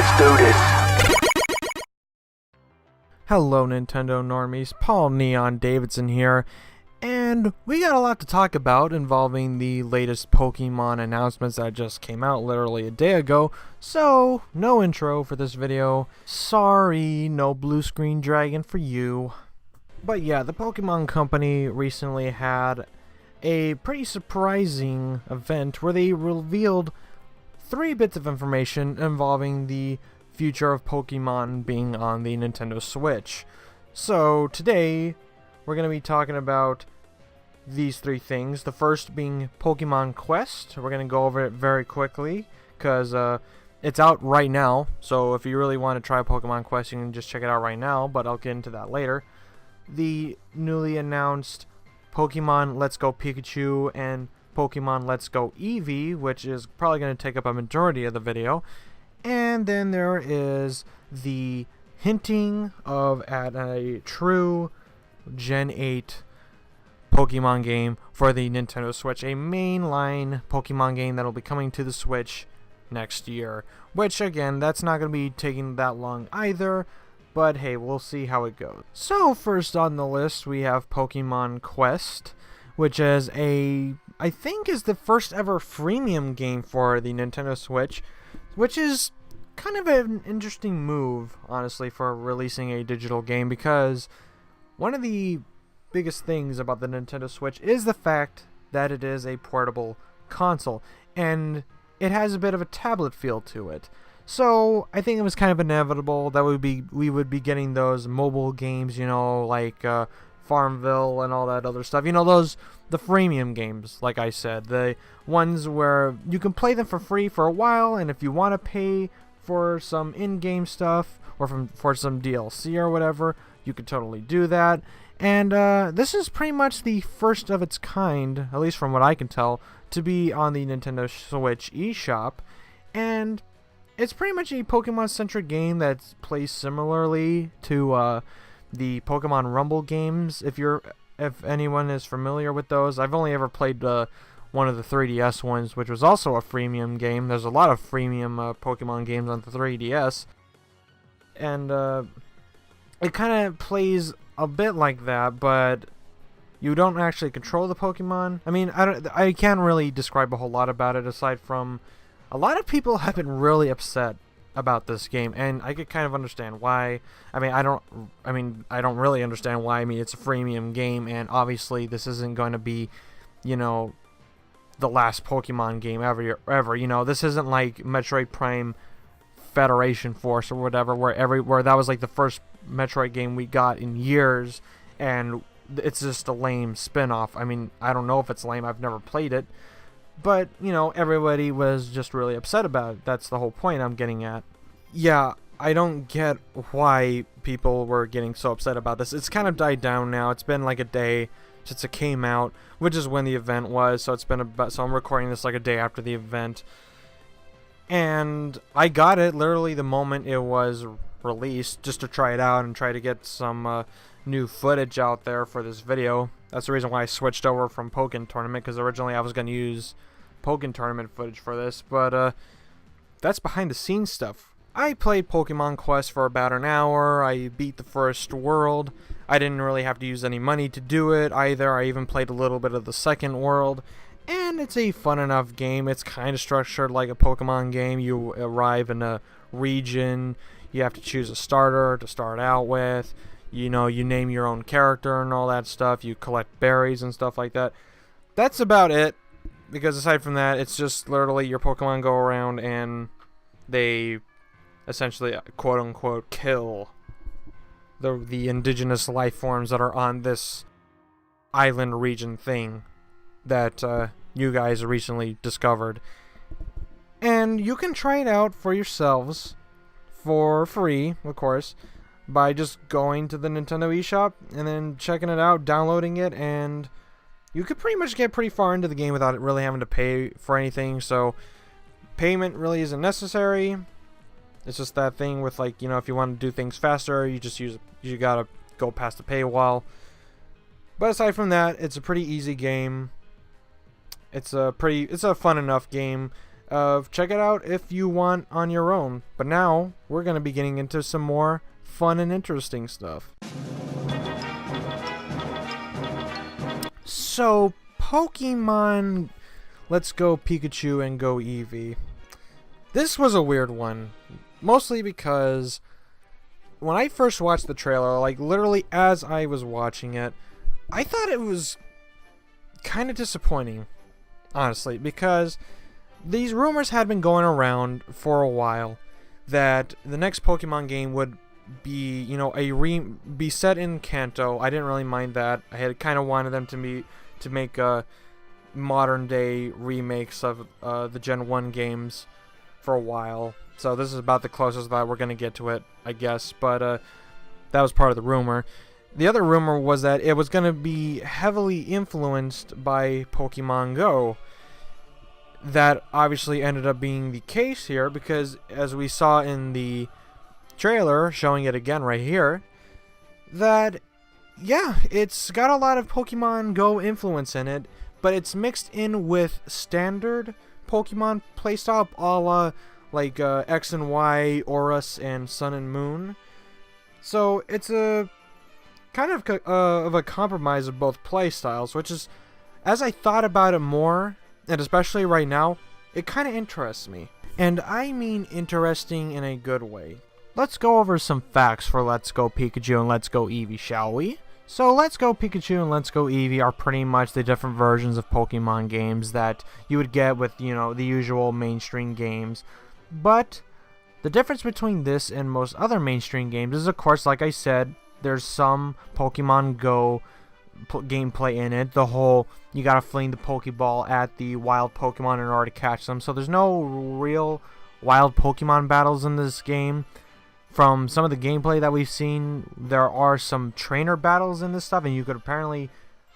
Let's do this. Hello Nintendo normies, Paul Neon Davidson here, and we got a lot to talk about involving the latest Pokemon announcements that just came out literally a day ago, so no intro for this video. Sorry, no blue screen dragon for you. But yeah, the Pokemon Company recently had a pretty surprising event where they revealed 3 bits of information involving the future of Pokemon being on the Nintendo Switch. So today we're going to be talking about these 3 things. The first being Pokemon Quest. We're going to go over it very quickly because it's out right now. So if you really want to try Pokemon Quest, you can just check it out right now, but I'll get into that later. The newly announced Pokemon Let's Go Pikachu and Pokemon Let's Go Eevee, which is probably going to take up a majority of the video. And then there is the hinting of at a true Gen 8 Pokemon game for the Nintendo Switch, a mainline Pokemon game that will be coming to the Switch next year. Which, again, that's not going to be taking that long either, but hey, we'll see how it goes. So, first on the list, we have Pokemon Quest, which is I think is the first ever freemium game for the Nintendo Switch, which is kind of an interesting move, honestly, for releasing a digital game, because one of the biggest things about the Nintendo Switch is the fact that it is a portable console, and it has a bit of a tablet feel to it. So I think it was kind of inevitable that we would be getting those mobile games, you know, like Farmville and all that other stuff. You know, the freemium games, like I said, the ones where you can play them for free for a while, and if you want to pay for some in-game stuff or for some DLC or whatever, you could totally do that. And this is pretty much the first of its kind, at least from what I can tell, to be on the Nintendo Switch eShop. And it's pretty much a Pokemon-centric game that plays similarly to the Pokemon Rumble games, if anyone is familiar with those. I've only ever played one of the 3DS ones, which was also a freemium game. There's a lot of freemium Pokemon games on the 3DS, and it kind of plays a bit like that, but you don't actually control the Pokemon. I mean, I can't really describe a whole lot about it, aside from a lot of people have been really upset about this game, and I could kind of understand why. I don't really understand why. I mean, it's a freemium game, and obviously this isn't going to be, you know, the last Pokemon game ever. You know, this isn't like Metroid Prime Federation Force or whatever, where that was like the first Metroid game we got in years, and it's just a lame spin-off. I mean, I don't know if it's lame. I've never played it. But, you know, everybody was just really upset about it. That's the whole point I'm getting at. Yeah, I don't get why people were getting so upset about this. It's kind of died down now. It's been like a day since it came out, which is when the event was. So so I'm recording this like a day after the event. And I got it literally the moment it was released, just to try it out and try to get some new footage out there for this video. That's the reason why I switched over from Pokken Tournament, because originally I was going to use Pokken Tournament footage for this, but that's behind the scenes stuff. I played Pokemon Quest for about an hour. I beat the first world. I didn't really have to use any money to do it either. I even played a little bit of the second world, and it's a fun enough game. It's kind of structured like a Pokemon game. You arrive in a region, you have to choose a starter to start out with. You know, you name your own character and all that stuff. You collect berries and stuff like that. That's about it, because aside from that, it's just literally your Pokemon go around and they essentially, quote-unquote, kill the indigenous life forms that are on this island region thing that you guys recently discovered. And you can try it out for yourselves for free, of course, by just going to the Nintendo eShop and then checking it out, downloading it, and you could pretty much get pretty far into the game without really having to pay for anything. So payment really isn't necessary. It's just that thing with, like, you know, if you want to do things faster, you gotta go past the paywall. But aside from that, it's a pretty easy game. It's a fun enough game. check it out if you want on your own. But now we're going to be getting into some more fun and interesting stuff. So, Pokemon Let's Go Pikachu and Go Eevee. This was a weird one, mostly because when I first watched the trailer, like literally as I was watching it, I thought it was kind of disappointing, honestly, because these rumors had been going around for a while that the next Pokemon game would be, you know, be set in Kanto. I didn't really mind that. I had kind of wanted them to make modern day remakes of the Gen 1 games for a while. So this is about the closest that we're going to get to it, I guess. But that was part of the rumor. The other rumor was that it was going to be heavily influenced by Pokemon Go. That obviously ended up being the case here, because as we saw in the trailer, showing it again right here, that, yeah, it's got a lot of Pokemon Go influence in it, but it's mixed in with standard Pokemon playstyle, a la like X and Y, Aurus, and Sun and Moon. So it's a kind of a compromise of both playstyles, which is, as I thought about it more, and especially right now, it kind of interests me. And I mean interesting in a good way. Let's go over some facts for Let's Go Pikachu and Let's Go Eevee, shall we? So Let's Go Pikachu and Let's Go Eevee are pretty much the different versions of Pokemon games that you would get with, you know, the usual mainstream games. But the difference between this and most other mainstream games is, of course, like I said, there's some Pokemon Go gameplay in it. The whole, you gotta fling the Pokeball at the wild Pokemon in order to catch them. So there's no real wild Pokemon battles in this game. From some of the gameplay that we've seen, there are some trainer battles in this stuff, and you could apparently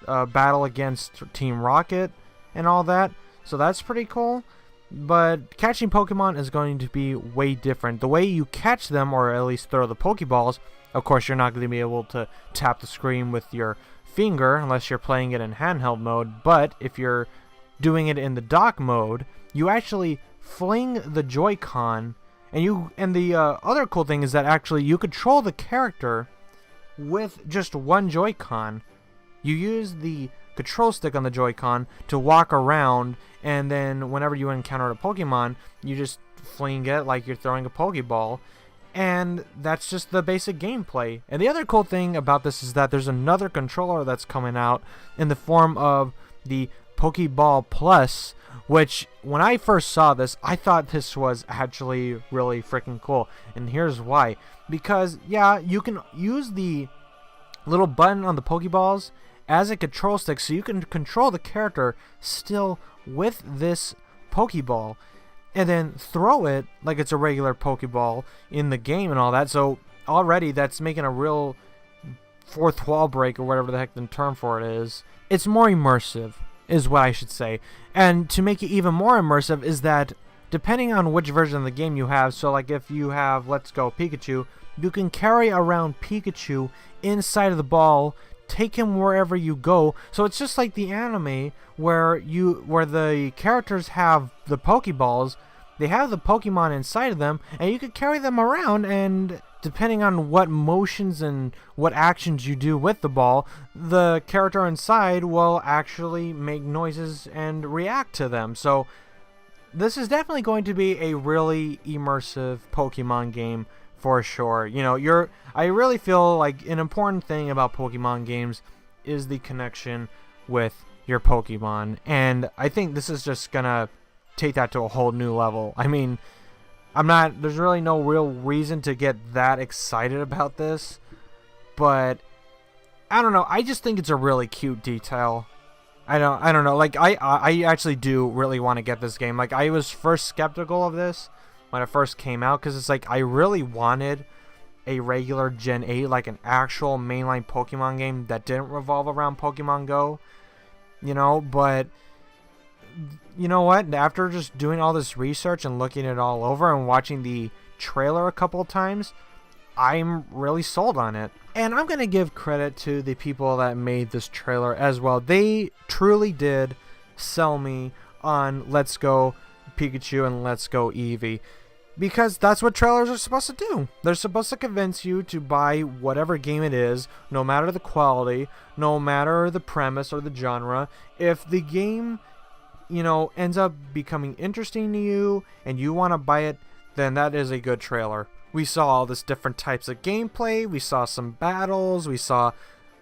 battle against Team Rocket and all that. So that's pretty cool. But catching Pokemon is going to be way different. The way you catch them, or at least throw the Pokeballs, of course you're not going to be able to tap the screen with your finger unless you're playing it in handheld mode. But if you're doing it in the dock mode, you actually fling the Joy-Con, and the other cool thing is that actually you control the character with just one Joy-Con. You use the control stick on the Joy-Con to walk around, and then whenever you encounter a Pokemon, you just fling it like you're throwing a Pokeball. And that's just the basic gameplay. And the other cool thing about this is that there's another controller that's coming out in the form of the Pokeball Plus, which when I first saw this, I thought this was actually really freaking cool. And here's why. Because, yeah, you can use the little button on the Pokeballs as a control stick, so you can control the character still with this Pokeball, and then throw it like it's a regular Pokeball in the game and all that. So already that's making a real fourth wall break, or whatever the heck the term for it is. It's more immersive, is what I should say. And to make it even more immersive is that depending on which version of the game you have, so like if you have Let's Go Pikachu, you can carry around Pikachu inside of the ball, take him wherever you go. So it's just like the anime where the characters have the Pokeballs, they have the Pokemon inside of them, and you can carry them around, and depending on what motions and what actions you do with the ball, the character inside will actually make noises and react to them. So this is definitely going to be a really immersive Pokemon game for sure. You know, I really feel like an important thing about Pokemon games is the connection with your Pokemon, and I think this is just gonna take that to a whole new level. I mean, there's really no real reason to get that excited about this, but I don't know, I just think it's a really cute detail. I don't know, like I actually do really want to get this game. Like, I was first skeptical of this when it first came out, because it's like I really wanted a regular Gen 8, like an actual mainline Pokemon game that didn't revolve around Pokemon Go, you know. But you know what, after just doing all this research and looking it all over and watching the trailer a couple of times, I'm really sold on it. And I'm going to give credit to the people that made this trailer as well. They truly did sell me on Let's Go Pikachu and Let's Go Eevee. Because that's what trailers are supposed to do. They're supposed to convince you to buy whatever game it is, no matter the quality, no matter the premise or the genre. If the game, ends up becoming interesting to you and you want to buy it, then that is a good trailer. We saw all this different types of gameplay, we saw some battles, we saw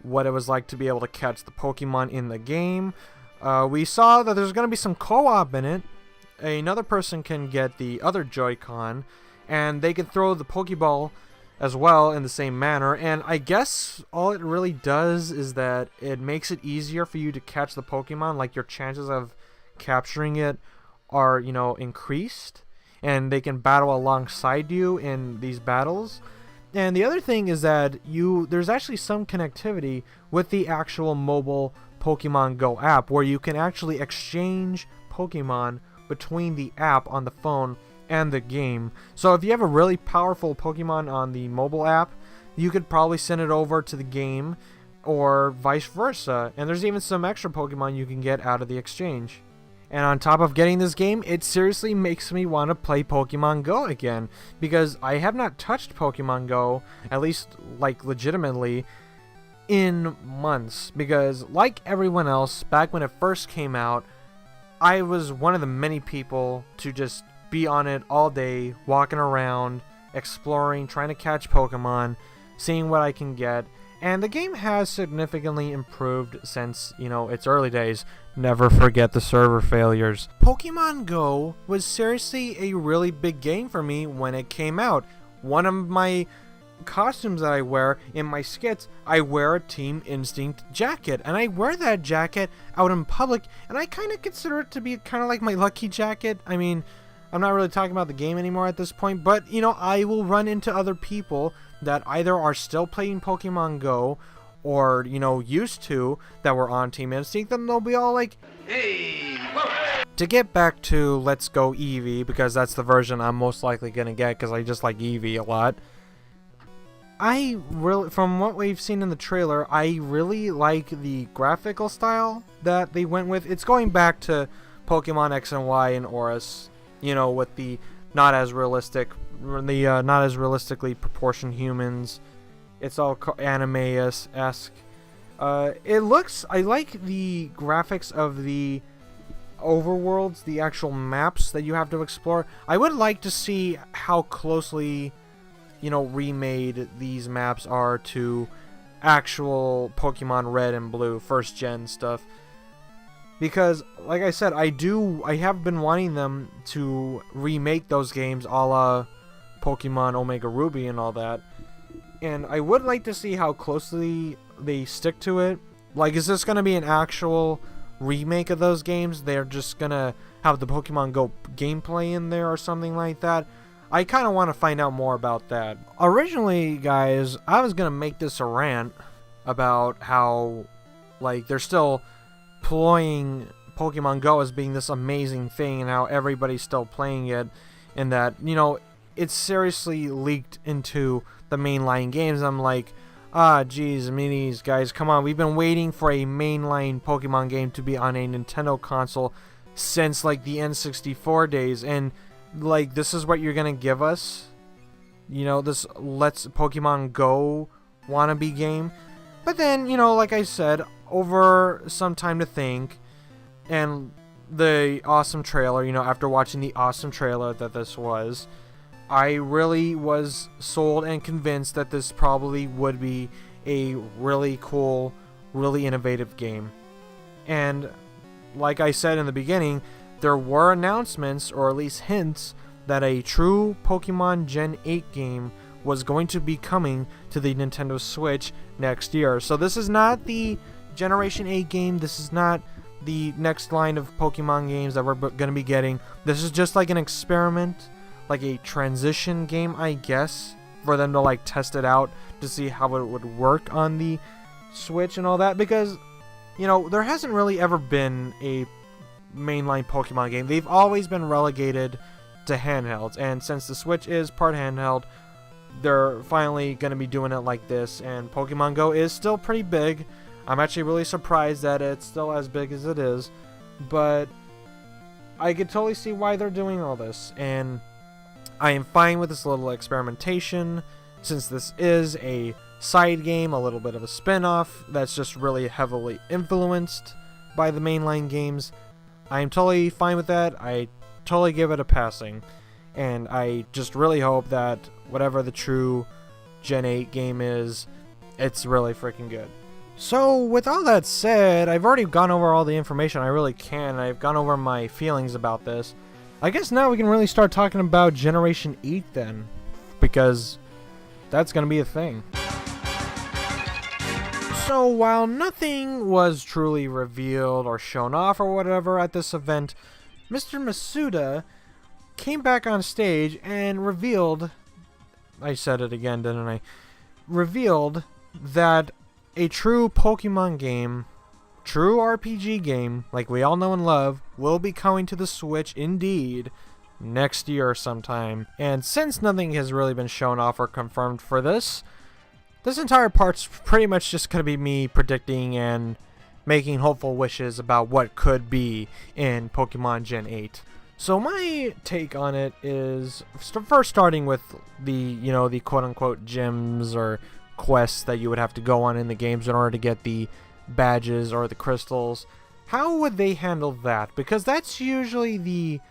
what it was like to be able to catch the Pokemon in the game. We saw that there's going to be some co-op in it. Another person can get the other Joy-Con, and they can throw the Pokeball as well in the same manner. And I guess all it really does is that it makes it easier for you to catch the Pokemon. Like, your chances of capturing it are, increased, and they can battle alongside you in these battles. And the other thing is that there's actually some connectivity with the actual mobile Pokemon Go app, where you can actually exchange Pokemon between the app on the phone and the game. So if you have a really powerful Pokemon on the mobile app, you could probably send it over to the game, or vice versa. And there's even some extra Pokemon you can get out of the exchange. And on top of getting this game, it seriously makes me want to play Pokemon Go again, because I have not touched Pokemon Go, at least like legitimately, in months. Because like everyone else, back when it first came out, I was one of the many people to just be on it all day, walking around, exploring, trying to catch Pokemon, seeing what I can get. And the game has significantly improved since, its early days. Never forget the server failures. Pokemon Go was seriously a really big game for me when it came out. One of my costumes that I wear in my skits, I wear a Team Instinct jacket, and I wear that jacket out in public, and I kind of consider it to be kind of like my lucky jacket. I mean, I'm not really talking about the game anymore at this point, but I will run into other people that either are still playing Pokemon Go or used to, that were on Team Instinct, and they'll be all like, "Hey, whoa." To get back to Let's Go Eevee, because that's the version I'm most likely gonna get because I just like Eevee a lot. From what we've seen in the trailer, I really like the graphical style that they went with. It's going back to Pokemon X and Y and Oris, with the not as realistically proportioned humans. It's all anime-esque. I like the graphics of the overworlds, the actual maps that you have to explore. I would like to see how closely remade these maps are to actual Pokemon Red and Blue, first gen stuff. Because, like I said, I have been wanting them to remake those games a la Pokemon Omega Ruby and all that. And I would like to see how closely they stick to it. Like, is this going to be an actual remake of those games? They're just going to have the Pokemon Go gameplay in there or something like that? I kind of want to find out more about that. Originally, guys, I was going to make this a rant about how, they're still ploying Pokemon Go as being this amazing thing and how everybody's still playing it, and that, it's seriously leaked into the mainline games. I'm like, geez, minis, guys, come on. We've been waiting for a mainline Pokemon game to be on a Nintendo console since, the N64 days, and this is what you're gonna give us? This Let's Pokemon Go wannabe game? But then, like I said, over some time to think, and the awesome trailer, after watching the awesome trailer that this was, I really was sold and convinced that this probably would be a really cool, really innovative game. And like I said in the beginning, there were announcements, or at least hints, that a true Pokemon Gen 8 game was going to be coming to the Nintendo Switch next year. So this is not the Generation 8 game, this is not the next line of Pokemon games that we're going to be getting. This is just like an experiment, like a transition game, I guess, for them to test it out to see how it would work on the Switch and all that, because there hasn't really ever been a mainline Pokemon game. They've always been relegated to handhelds, and since the Switch is part handheld, they're finally going to be doing it like this. And Pokemon Go is still pretty big. I'm actually really surprised that it's still as big as it is, but I could totally see why they're doing all this, and I am fine with this little experimentation, since this is a side game, a little bit of a spin-off that's just really heavily influenced by the mainline games. I am totally fine with that. I totally give it a passing, and I just really hope that whatever the true Gen 8 game is, it's really freaking good. So with all that said, I've already gone over all the information I really can. I've gone over my feelings about this. I guess now we can really start talking about Generation 8 then, because that's going to be a thing. So while nothing was truly revealed or shown off or whatever at this event, Mr. Masuda came back on stage and revealed, I said it again, didn't I? Revealed that a true Pokemon game, true RPG game, like we all know and love, will be coming to the Switch indeed next year sometime. And since nothing has really been shown off or confirmed for this entire part's pretty much just going to be me predicting and making hopeful wishes about what could be in Pokemon Gen 8. So my take on it is, first starting with the, the quote-unquote gyms or quests that you would have to go on in the games in order to get the badges or the crystals. How would they handle that? Because that's usually the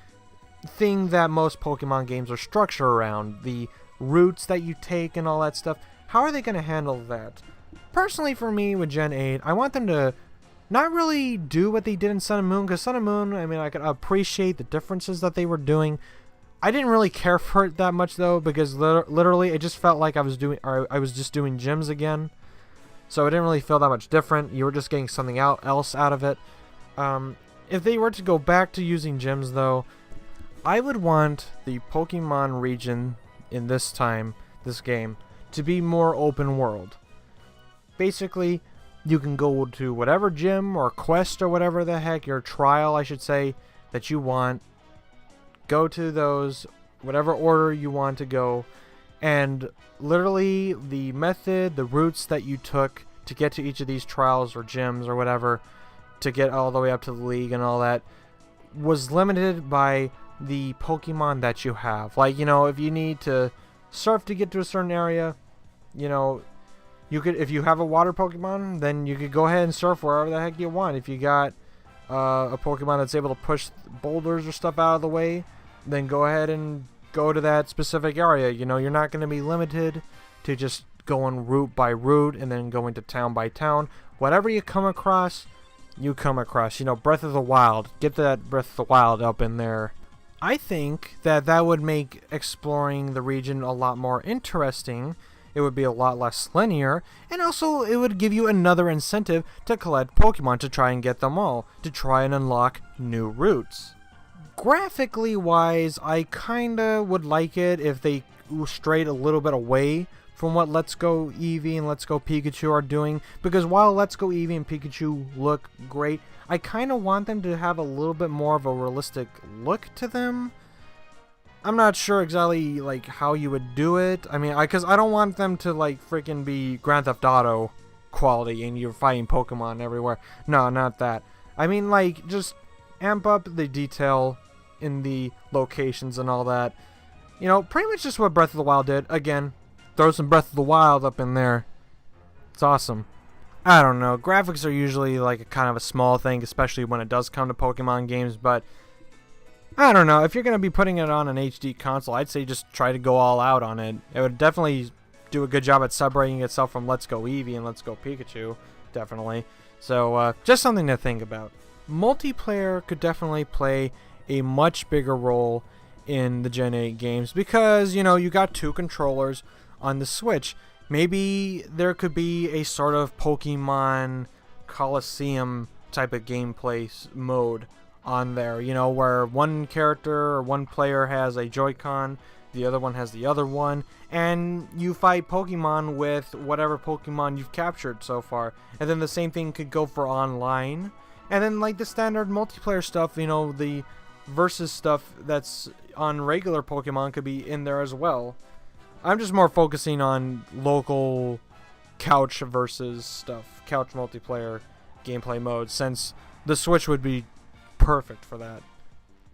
thing that most Pokemon games are structured around. The routes that you take and all that stuff. How are they going to handle that? Personally, for me, with Gen 8, I want them to not really do what they did in Sun and Moon, because Sun and Moon, I mean, I could appreciate the differences that they were doing. I didn't really care for it that much, though, because literally it just felt like I was just doing gyms again. So it didn't really feel that much different. You were just getting something else out of it. If they were to go back to using gyms, though, I would want the Pokemon region in this game, to be more open world. Basically, you can go to whatever gym or quest or whatever the heck, your trial, I should say, that you want. Go to those, whatever order you want to go, and literally the method, the routes that you took to get to each of these trials or gyms or whatever, to get all the way up to the league and all that, was limited by the Pokemon that you have. Like, if you need to surf to get to a certain area, you could, if you have a water Pokemon, then you could go ahead and surf wherever the heck you want. If you got a Pokemon that's able to push boulders or stuff out of the way, then go ahead and go to that specific area. You're not going to be limited to just going route by route and then going to town by town. Whatever you come across, you come across. Breath of the Wild. Get that Breath of the Wild up in there. I think that would make exploring the region a lot more interesting. It would be a lot less linear, and also it would give you another incentive to collect Pokemon, to try and get them all, to try and unlock new routes. Graphically wise, I kinda would like it if they strayed a little bit away from what Let's Go Eevee and Let's Go Pikachu are doing, because while Let's Go Eevee and Pikachu look great, I kinda want them to have a little bit more of a realistic look to them. I'm not sure exactly how you would do it. I mean, because I don't want them to freaking be Grand Theft Auto quality and you're fighting Pokemon everywhere. No, not that. I mean, just amp up the detail in the locations and all that. Pretty much just what Breath of the Wild did. Again, throw some Breath of the Wild up in there. It's awesome. I don't know. Graphics are usually a kind of a small thing, especially when it does come to Pokemon games, but I don't know. If you're going to be putting it on an HD console, I'd say just try to go all out on it. It would definitely do a good job at separating itself from Let's Go Eevee and Let's Go Pikachu. Definitely. So, just something to think about. Multiplayer could definitely play a much bigger role in the Gen 8 games because, you got two controllers on the Switch. Maybe there could be a sort of Pokemon Coliseum type of gameplay mode on there, where one character or one player has a Joy-Con, the other one has the other one, and you fight Pokemon with whatever Pokemon you've captured so far. And then the same thing could go for online. And then the standard multiplayer stuff, the versus stuff that's on regular Pokemon could be in there as well. I'm just more focusing on local couch versus stuff, couch multiplayer gameplay mode, since the Switch would be perfect for that.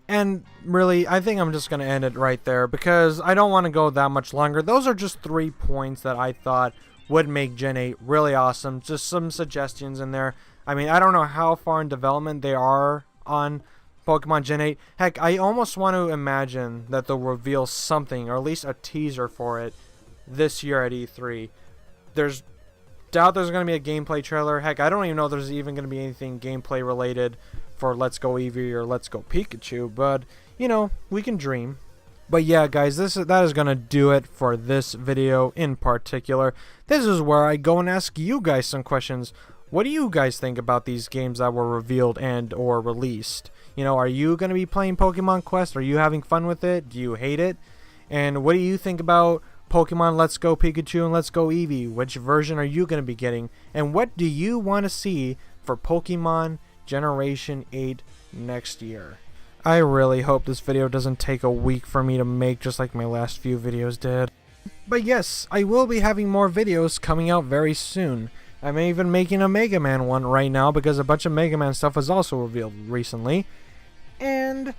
And really, I think I'm just going to end it right there because I don't want to go that much longer. Those are just 3 points that I thought would make Gen 8 really awesome. Just some suggestions in there. I mean, I don't know how far in development they are on Pokemon Gen 8. Heck, I almost want to imagine that they'll reveal something, or at least a teaser for it, this year at E3. There's doubt there's going to be a gameplay trailer. Heck, I don't even know if there's even going to be anything gameplay related for Let's Go Eevee or Let's Go Pikachu, but, you know, we can dream. But yeah, guys, that is going to do it for this video in particular. This is where I go and ask you guys some questions. What do you guys think about these games that were revealed and or released? You know, are you going to be playing Pokemon Quest? Are you having fun with it? Do you hate it? And what do you think about Pokemon Let's Go Pikachu and Let's Go Eevee? Which version are you going to be getting? And what do you want to see for Pokemon Generation 8 next year? I really hope this video doesn't take a week for me to make, just like my last few videos did. But yes, I will be having more videos coming out very soon. I'm even making a Mega Man one right now because a bunch of Mega Man stuff was also revealed recently. And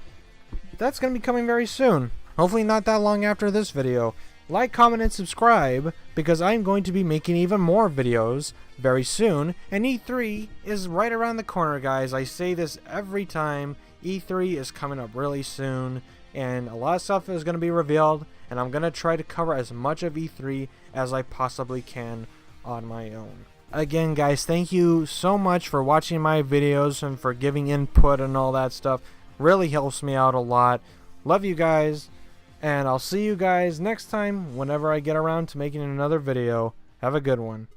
that's going to be coming very soon. Hopefully not that long after this video. Like, comment, and subscribe because I'm going to be making even more videos very soon. And E3 is right around the corner, guys. I say this every time. E3 is coming up really soon. And a lot of stuff is going to be revealed. And I'm going to try to cover as much of E3 as I possibly can on my own. Again, guys, thank you so much for watching my videos and for giving input and all that stuff. Really helps me out a lot. Love you guys. And I'll see you guys next time whenever I get around to making another video. Have a good one.